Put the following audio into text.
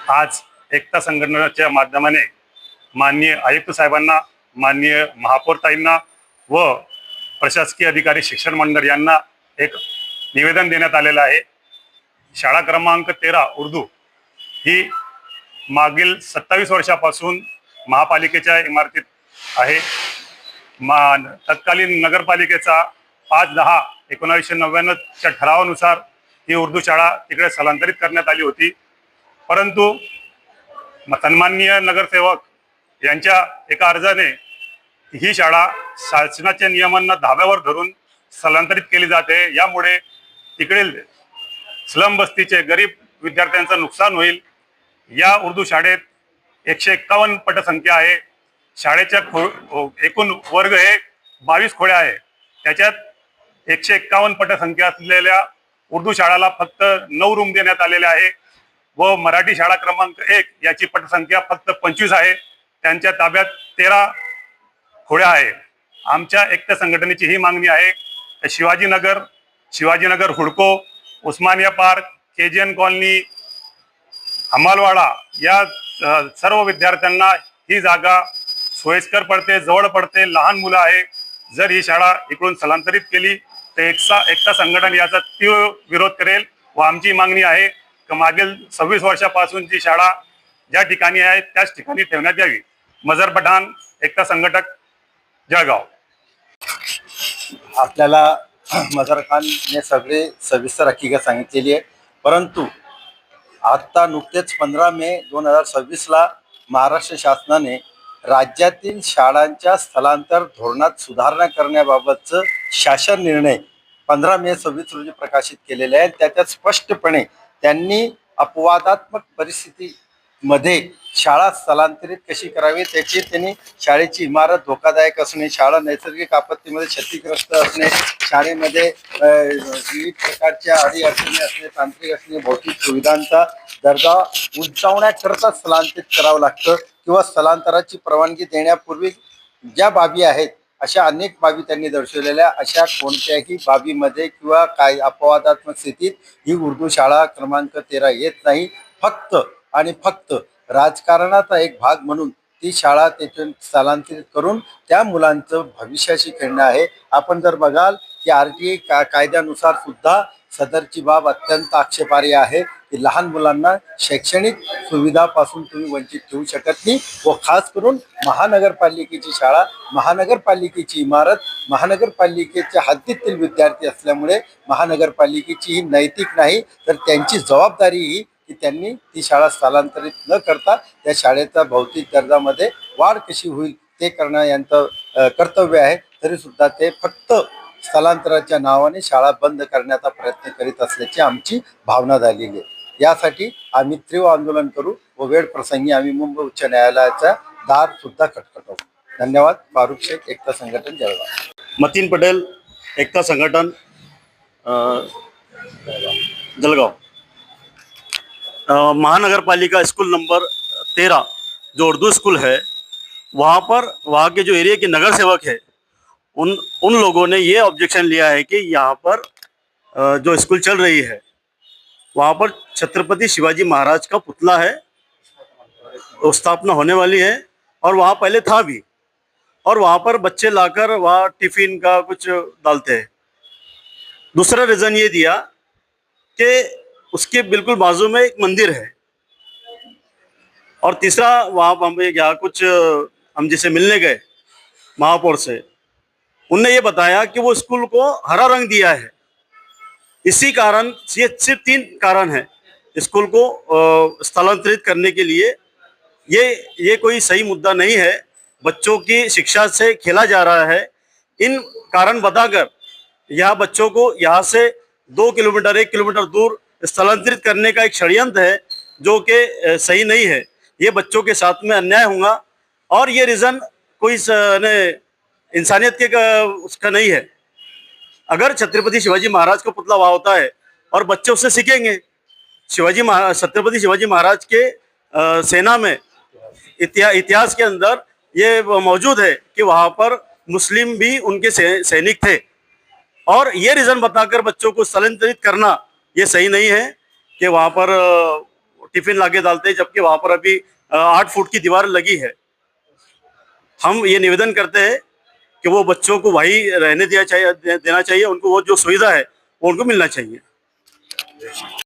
आज एकता संघटनेच्या माध्यमाने माननीय आयुक्त साहेबांना, माननीय महापौरताईंना व प्रशासकीय अधिकारी शिक्षण मंडळ यांना एक निवेदन देण्यात आलेलं आहे। शाळा क्रमांक 13 उर्दू ही मागील 27 वर्षापासून महापालिकेच्या इमारतीत आहे। तत्कालीन नगरपालिकेचा 5/10/1999च्या ठरावानुसार ही उर्दू शाळा तिकडे स्थलांतरित करण्यात आली होती, परंतु सन्माननीय नगरसेवक यांच्या एका अर्जाने ही शाळा शासनाच्या नियमांना धाब्यावर धरून स्थलांतरित केली जाते। यामुळे तिकडील स्लम बस्तीचे गरीब विद्यार्थ्यांचं नुकसान होईल। या उर्दू शाळेत 151 पटसंख्या आहे। शाळेच्या एकूण वर्ग हे 22 खोल्या आहे। त्याच्यात 151 पटसंख्या असलेल्या उर्दू शाळेला फक्त 9 रूम देण्यात आलेले आहे व मराठी शाळा क्रमांक 1 याची पटसंख्या फक्त 25 आहे। त्यांच्या ताब्यात 13 खोल्या आहे। आमच्या एकता संघटनेची ही मागणी आहे की शिवाजीनगर हुडको, उस्मानिया पार्क, केजीएन कॉलनी, अमालवाडा या सर्व विद्यार्थ्यांना ही जागा सोयीस्कर पडते, जवळ पडते, लहान मुलं आहे। जर ही शाळा इकडून स्थलांतरित केली तर एकता संघटन याचा तीव्र विरोध करेल व आमची मागणी आहे की मागील 26 वर्षापासून जी शाळा ज्या ठिकाणी आहे त्याच ठिकाणी ठेवण्यात यावी। मजर पठाण, एकता संघटक, जळगाव। आपल्याला मजर खान ने सगळे सविस्तर हकीकत सांगितलेली आहे, परंतु आता नुकतेच 15 मे 2026ला महाराष्ट्र शासनाने राज्यातील शाळांच्या स्थलांतर धोरणात सुधारणा करण्याबाबतचं शासन निर्णय 15 मे 26 रोजी प्रकाशित केलेले आहे। त्याच्यात स्पष्टपणे त्यांनी अपवादात्मक परिस्थितीमध्ये शाळा स्थलांतरित कशी करावी त्याची त्यांनी शाळेची इमारत धोकादायक असणे, शाळा नैसर्गिक आपत्तीमध्ये क्षतिग्रस्त असणे, शाळेमध्ये विविध प्रकारच्या अडीअडचणी असणे, तांत्रिक असणे, भौतिक सुविधांचा दर्जा उंचावण्याकरता स्थलांतरित करावं लागतं किंवा स्थलांतराची परवानगी देण्यापूर्वी ज्या बाबी आहेत अशा अनेक बाबी त्यांनी दर्शवलेल्या। अशा कोणत्याही बाबीमध्ये किंवा काय अपवादात्मक स्थितीत ही उर्दू शाळा क्रमांक 13 येत नाही। फक्त आणि फक्त राजकारणाचा एक भाग म्हणून ती शाळा तिथून स्थलांतरित करून त्या मुलांचं भविष्याशी खेळणं आहे। आपण जर बघाल की RTI कायद्यानुसार सुद्धा सदरची बाब अत्यंत आक्षेपार्ह आहे की लहान मुलांना शैक्षणिक सुविधापासून तुम्ही वंचित ठेवू शकत नाही व खास करून महानगरपालिकेची शाळा, महानगरपालिकेची इमारत, महानगरपालिकेच्या हद्दीतील विद्यार्थी असल्यामुळे महानगरपालिकेची ही नैतिक नाही तर त्यांची जबाबदारी ही की त्यांनी ती शाळा स्थलांतरित न करता त्या शाळेचा भौतिक दर्जामध्ये वाढ कशी होईल ते करणं यांचं कर्तव्य आहे। तरी सुद्धा ते फक्त स्थलांतराच्या नावाने शाळा बंद करण्याचा प्रयत्न करीत असल्याची आमची भावना झालेली आहे। यासाठी आम्ही तीव्र आंदोलन करू व वेळ प्रसंगी आम्ही मुंबई उच्च न्यायालयाचा दार सुद्धा खटखटवू। धन्यवाद। फारुख शेख, एकता संघटन, जळगाव। मतीन पटेल, एकता संगठन, जलगांव। महानगरपालिका स्कूल नंबर 13 जो उर्दू स्कूल है, वहाँ के जो एरिया के नगर सेवक है उन लोगों ने ये ऑब्जेक्शन लिया है कि यहाँ पर जो स्कूल चल रही है वहाँ पर छत्रपति शिवाजी महाराज का पुतला है, स्थापना होने वाली है और वहाँ पहले था भी, और वहाँ पर बच्चे लाकर वहाँ टिफिन का कुछ डालते हैं। दूसरा रीज़न ये दिया कि उसके बिल्कुल बाजू में एक मंदिर है, और तीसरा वहाँ हम यहाँ कुछ हम जिसे मिलने गए महापौर से, उनने ये बताया कि वो स्कूल को हरा रंग दिया है। इसी कारण ये सिर्फ 3 कारण है स्कूल को स्थलांतरित करने के लिए। ये कोई सही मुद्दा नहीं है। बच्चों की शिक्षा से खेला जा रहा है। इन कारण बताकर यहाँ बच्चों को यहाँ से 2 किलोमीटर 1 किलोमीटर दूर स्थलांतरित करने का एक षड्यंत्र है जो कि सही नहीं है। ये बच्चों के साथ में अन्याय होगा और ये रीज़न कोई इंसानियत के उसका नहीं है। अगर छत्रपति शिवाजी महाराज का पुतला वहाँ होता है और बच्चे उससे सीखेंगे। छत्रपति शिवाजी महाराज के सेना में इतिहास के अंदर ये मौजूद है कि वहाँ पर मुस्लिम भी उनके सैनिक थे, और ये रीज़न बताकर बच्चों को स्थलांतरित करना ये सही नहीं है कि वहाँ पर टिफिन लाके डालते हैं, जबकि वहां पर अभी 8 फुट की दीवार लगी है। हम ये निवेदन करते हैं कि वो बच्चों को वही रहने देना चाहिए, उनको वो जो सुविधा है वो उनको मिलना चाहिए।